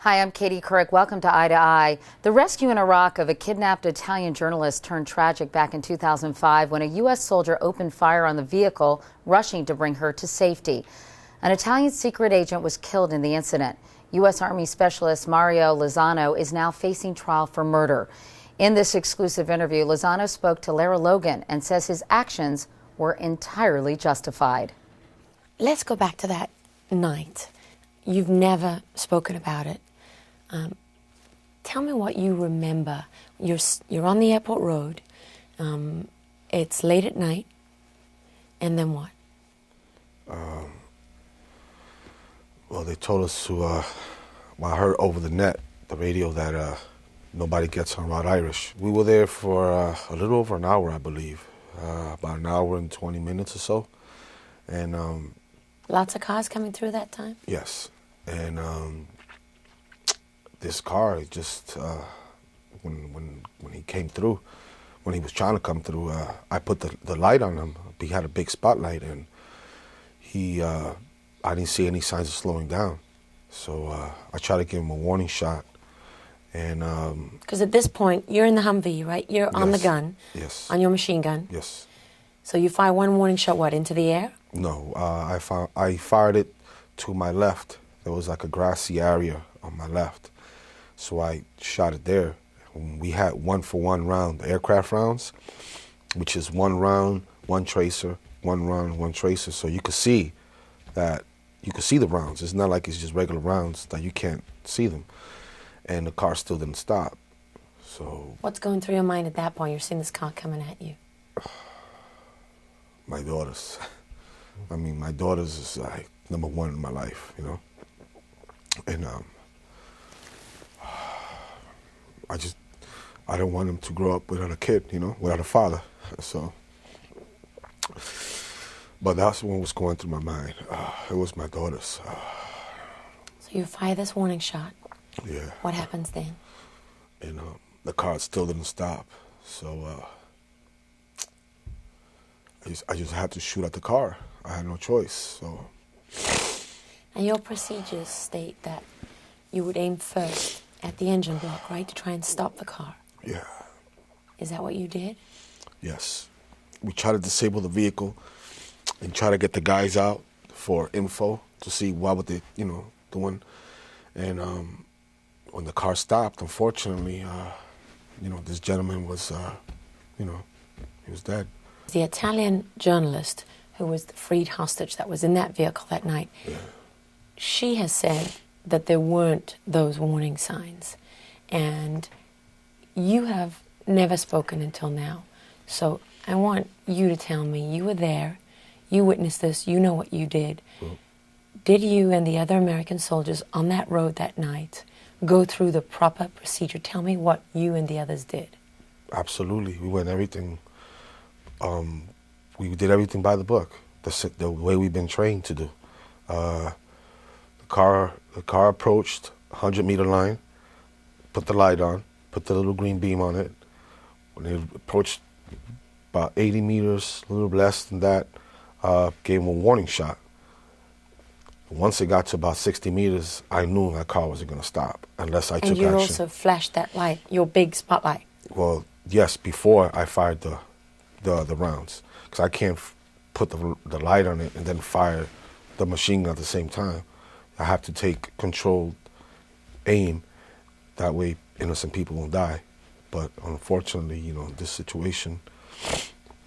Hi, I'm Katie Couric. Welcome to Eye to Eye. The rescue in Iraq of a kidnapped Italian journalist turned tragic back in 2005 when a U.S. soldier opened fire on the vehicle, rushing to bring her to safety. An Italian secret agent was killed in the incident. U.S. Army Specialist Mario Lozano is now facing trial for murder. In this exclusive interview, Lozano spoke to Lara Logan and says his actions were entirely justified. Let's go back to that night. You've never spoken about it. Tell me what you remember. You're on the airport road. It's late at night. And then what? Well, they told us to, well, I heard over the net, the radio, that nobody gets on Route Irish. We were there for a little over an hour, I believe. About an hour and 20 minutes or so. And lots of cars coming through that time? yes. And this car just, when he came through, when he was trying to come through, I put the light on him. He had a big spotlight, and I didn't see any signs of slowing down. So I tried to give him a warning shot. And because at this point, you're in the Humvee, right? You're on the gun. Yes. On your machine gun. Yes. So you fire one warning shot, what, into the air? No, I fired it to my left. There was like a grassy area on my left. So I shot it there. We had 1-for-1 round, the aircraft rounds, which is 1 round, 1 tracer, 1 round, 1 tracer. So you could see that, you could see the rounds. It's not like it's just regular rounds that you can't see them. And the car still didn't stop. So what's going through your mind at that point? You're seeing this car coming at you. My daughters. I mean, my daughters is like #1 in my life, you know? And I don't want them to grow up without a kid, you know, without a father. So, but that's what was going through my mind. It was my daughters. So you fire this warning shot. Yeah. What happens then? And the car still didn't stop. So I just had to shoot at the car. I had no choice. So. And your procedures state that you would aim first at the engine block, right, to try and stop the car. Yeah. Is that what you did? Yes. We tried to disable the vehicle and try to get the guys out for info to see what were they, you know, doing. And when the car stopped, unfortunately, you know, this gentleman was, you know, he was dead. The Italian journalist who was the freed hostage that was in that vehicle that night, yeah. She has said that there weren't those warning signs. And you have never spoken until now. So I want you to tell me, you were there, you witnessed this, you know what you did. Mm. Did you and the other American soldiers on that road that night go through the proper procedure? Tell me what you and the others did. Absolutely. We went everything, we did everything by the book, the way we've been trained to do. The car approached 100-meter line, put the light on, put the little green beam on it. When it approached about 80 meters, a little less than that, gave him a warning shot. Once it got to about 60 meters, I knew that car wasn't going to stop unless I took action. And you also flashed that light, your big spotlight. Well, yes, before I fired the rounds, because I can't put the light on it and then fire the machine gun at the same time. I have to take controlled aim. That way, innocent people won't die. But unfortunately, you know, this situation,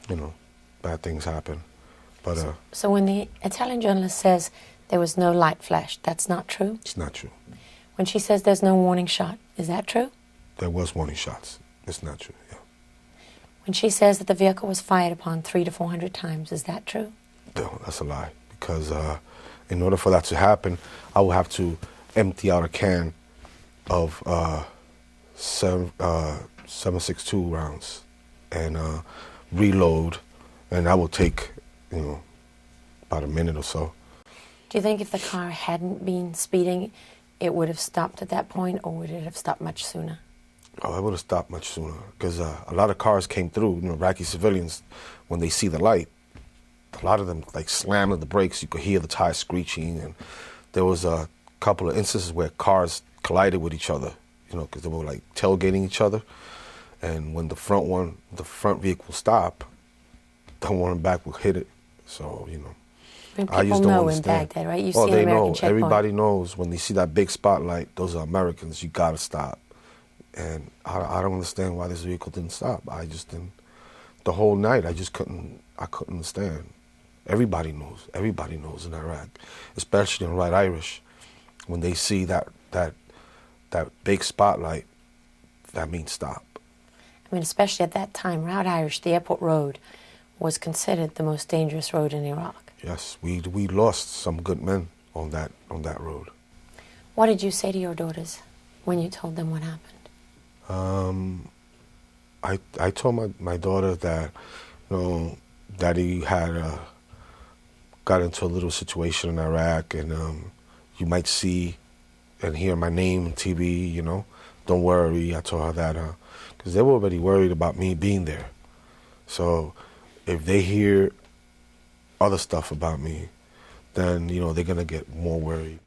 you know, bad things happen. But so when the Italian journalist says there was no light flashed, that's not true? It's not true. When she says there's no warning shot, is that true? There was warning shots. It's not true, yeah. When she says that the vehicle was fired upon 300 to 400 times, is that true? No, that's a lie. Because in order for that to happen, I would have to empty out a can of 7.62 rounds and reload, and that will take, you know, about a minute or so. Do you think if the car hadn't been speeding, it would have stopped at that point, or would it have stopped much sooner? Oh, it would have stopped much sooner, because a lot of cars came through, you know, Iraqi civilians, when they see the light, a lot of them like slammed on the brakes. You could hear the tires screeching, and there was a couple of instances where cars collided with each other, you know, because they were like tailgating each other. And when the front vehicle stopped, the one in back would hit it. So, you know, And I people just don't know in understand. Baghdad, right? You Oh, see they an American know. checkpoint. Everybody knows when they see that big spotlight, those are Americans. You gotta stop. And I don't understand why this vehicle didn't stop. I just didn't. The whole night, I couldn't understand. Everybody knows. Everybody knows in Iraq, especially in White Irish, when they see that big spotlight, that means stop. I mean, especially at that time, Route Irish, the airport road, was considered the most dangerous road in Iraq. Yes, we lost some good men on that road. What did you say to your daughters when you told them what happened? I told my daughter that, you know, Daddy had got into a little situation in Iraq, and you might see and hear my name on TV. You know, don't worry. I told her that because they were already worried about me being there. So if they hear other stuff about me, then, you know, they're gonna get more worried.